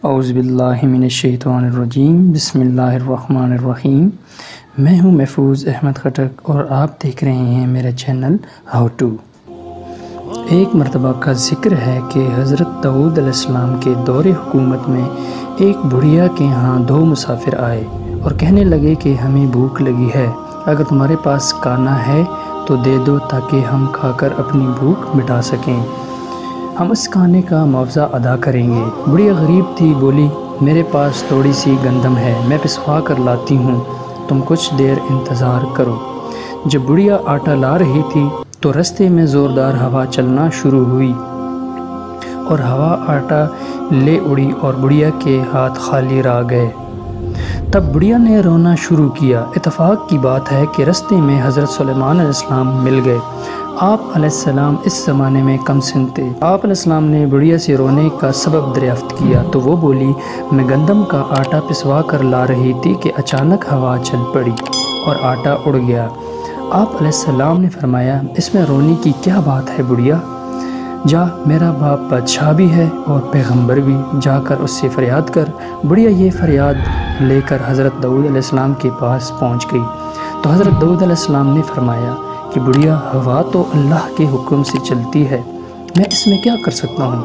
اعوذ باللہ من الشیطان الرجیم، بسم اللہ الرحمن الرحیم۔ میں ہوں محفوظ احمد خٹک اور آپ دیکھ رہے ہیں میرا چینل ہاؤ ٹو۔ ایک مرتبہ کا ذکر ہے کہ حضرت داؤد علیہ السلام کے دور حکومت میں ایک بڑھیا کے ہاں 2 مسافر آئے اور کہنے لگے کہ ہمیں بھوک لگی ہے، اگر تمہارے پاس کانا ہے تو دے دو تاکہ ہم کھا کر اپنی بھوک مٹا سکیں، ہم اس کھانے کا معاوضہ ادا کریں گے۔ بڑھیا غریب تھی، بولی میرے پاس تھوڑی سی گندم ہے، میں پسوا کر لاتی ہوں، تم کچھ دیر انتظار کرو۔ جب بڑھیا آٹا لا رہی تھی تو رستے میں زوردار ہوا چلنا شروع ہوئی اور ہوا آٹا لے اڑی اور بڑھیا کے ہاتھ خالی رہ گئے۔ تب بڑھیا نے رونا شروع کیا۔ اتفاق کی بات ہے کہ رستے میں حضرت سلیمان علیہ السلام مل گئے۔ آپ علیہ السلام اس زمانے میں کم سن تھے۔ آپ علیہ السلام نے بڑھیا سے رونے کا سبب دریافت کیا تو وہ بولی میں گندم کا آٹا پسوا کر لا رہی تھی کہ اچانک ہوا چل پڑی اور آٹا اڑ گیا۔ آپ علیہ السلام نے فرمایا اس میں رونے کی کیا بات ہے بڑھیا، جا میرا باپ بادشاہ بھی ہے اور پیغمبر بھی، جا کر اس سے فریاد کر۔ بڑھیا یہ فریاد لے کر حضرت داؤد علیہ السلام کے پاس پہنچ گئی تو حضرت داؤد علیہ السلام نے فرمایا کہ بڑھیا ہوا تو اللہ کے حکم سے چلتی ہے، میں اس میں کیا کر سکتا ہوں،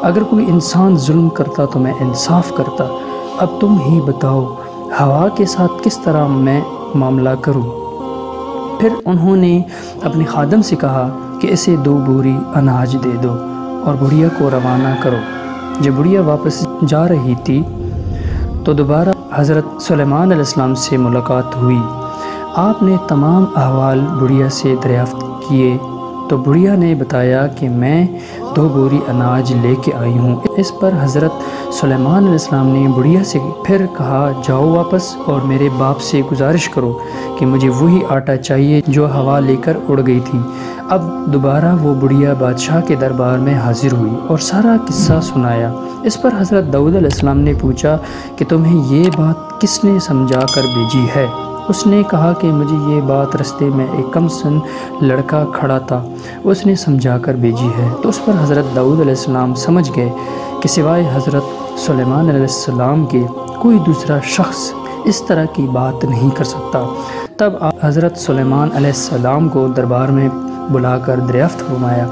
اگر کوئی انسان ظلم کرتا تو میں انصاف کرتا، اب تم ہی بتاؤ ہوا کے ساتھ کس طرح میں معاملہ کروں۔ پھر انہوں نے اپنے خادم سے کہا کہ اسے 2 بوری اناج دے دو اور بڑھیا کو روانہ کرو۔ جب بڑھیا واپس جا رہی تھی تو دوبارہ حضرت سلیمان علیہ السلام سے ملاقات ہوئی۔ آپ نے تمام احوال بڑھیا سے دریافت کیے تو بڑھیا نے بتایا کہ میں 2 بوری اناج لے کے آئی ہوں۔ اس پر حضرت سلیمان علیہ السلام نے بڑھیا سے پھر کہا جاؤ واپس اور میرے باپ سے گزارش کرو کہ مجھے وہی آٹا چاہیے جو ہوا لے کر اڑ گئی تھی۔ اب دوبارہ وہ بڑھیا بادشاہ کے دربار میں حاضر ہوئی اور سارا قصہ سنایا۔ اس پر حضرت داؤد علیہ السلام نے پوچھا کہ تمہیں یہ بات کس نے سمجھا کر بھیجی ہے؟ اس نے کہا کہ مجھے یہ بات رستے میں ایک کم سن لڑکا کھڑا تھا، اس نے سمجھا کر بھیجی ہے۔ تو اس پر حضرت داؤد علیہ السلام سمجھ گئے کہ سوائے حضرت سلیمان علیہ السلام کے کوئی دوسرا شخص اس طرح کی بات نہیں کر سکتا۔ تب حضرت سلیمان علیہ السلام کو دربار میں بلا کر دریافت فرمایا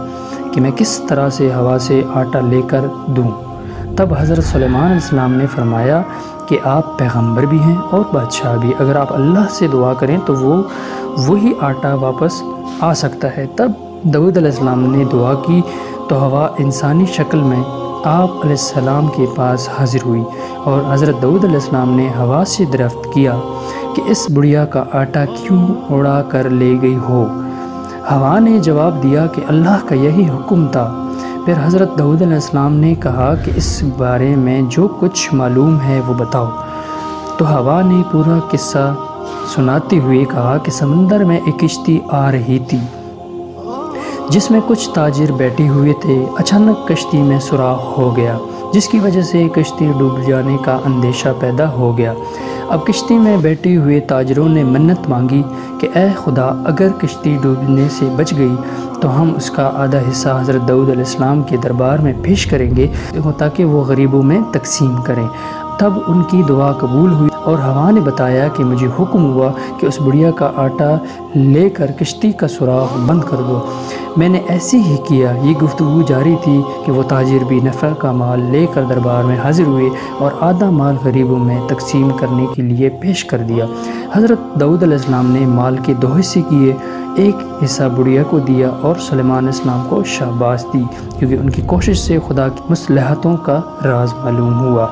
کہ میں کس طرح سے ہوا سے آٹا لے کر دوں۔ تب حضرت سلیمان علیہ السلام نے فرمایا کہ آپ پیغمبر بھی ہیں اور بادشاہ بھی، اگر آپ اللہ سے دعا کریں تو وہی آٹا واپس آ سکتا ہے۔ تب داؤد علیہ السلام نے دعا کی تو ہوا انسانی شکل میں آپ علیہ السلام کے پاس حاضر ہوئی اور حضرت داؤد علیہ السلام نے ہوا سے دریافت کیا کہ اس بڑھیا کا آٹا کیوں اڑا کر لے گئی ہو۔ ہوا نے جواب دیا کہ اللہ کا یہی حکم تھا۔ پھر حضرت داؤد علیہ السلام نے کہا کہ اس بارے میں جو کچھ معلوم ہے وہ بتاؤ۔ تو ہوا نے پورا قصہ سناتے ہوئے کہا کہ سمندر میں ایک کشتی آ رہی تھی جس میں کچھ تاجر بیٹھے ہوئے تھے، اچانک کشتی میں سوراخ ہو گیا جس کی وجہ سے کشتی ڈوب جانے کا اندیشہ پیدا ہو گیا۔ اب کشتی میں بیٹھے ہوئے تاجروں نے منت مانگی کہ اے خدا اگر کشتی ڈوبنے سے بچ گئی تو ہم اس کا آدھا حصہ حضرت داؤد علیہ السلام کے دربار میں پیش کریں گے تاکہ وہ غریبوں میں تقسیم کریں۔ تب ان کی دعا قبول ہوئی اور ہوا نے بتایا کہ مجھے حکم ہوا کہ اس بڑھیا کا آٹا لے کر کشتی کا سوراخ بند کر دو، میں نے ایسے ہی کیا۔ یہ گفتگو جاری تھی کہ وہ تاجر بھی نفع کا مال لے کر دربار میں حاضر ہوئے اور آدھا مال غریبوں میں تقسیم کرنے کے لیے پیش کر دیا۔ حضرت داؤد علیہ السلام نے مال کے 2 حصے کیے، ایک حصہ بڑھیا کو دیا اور سلیمان علیہ السلام کو شاباش دی کیونکہ ان کی کوشش سے خدا کی مصلحتوں کا راز معلوم ہوا۔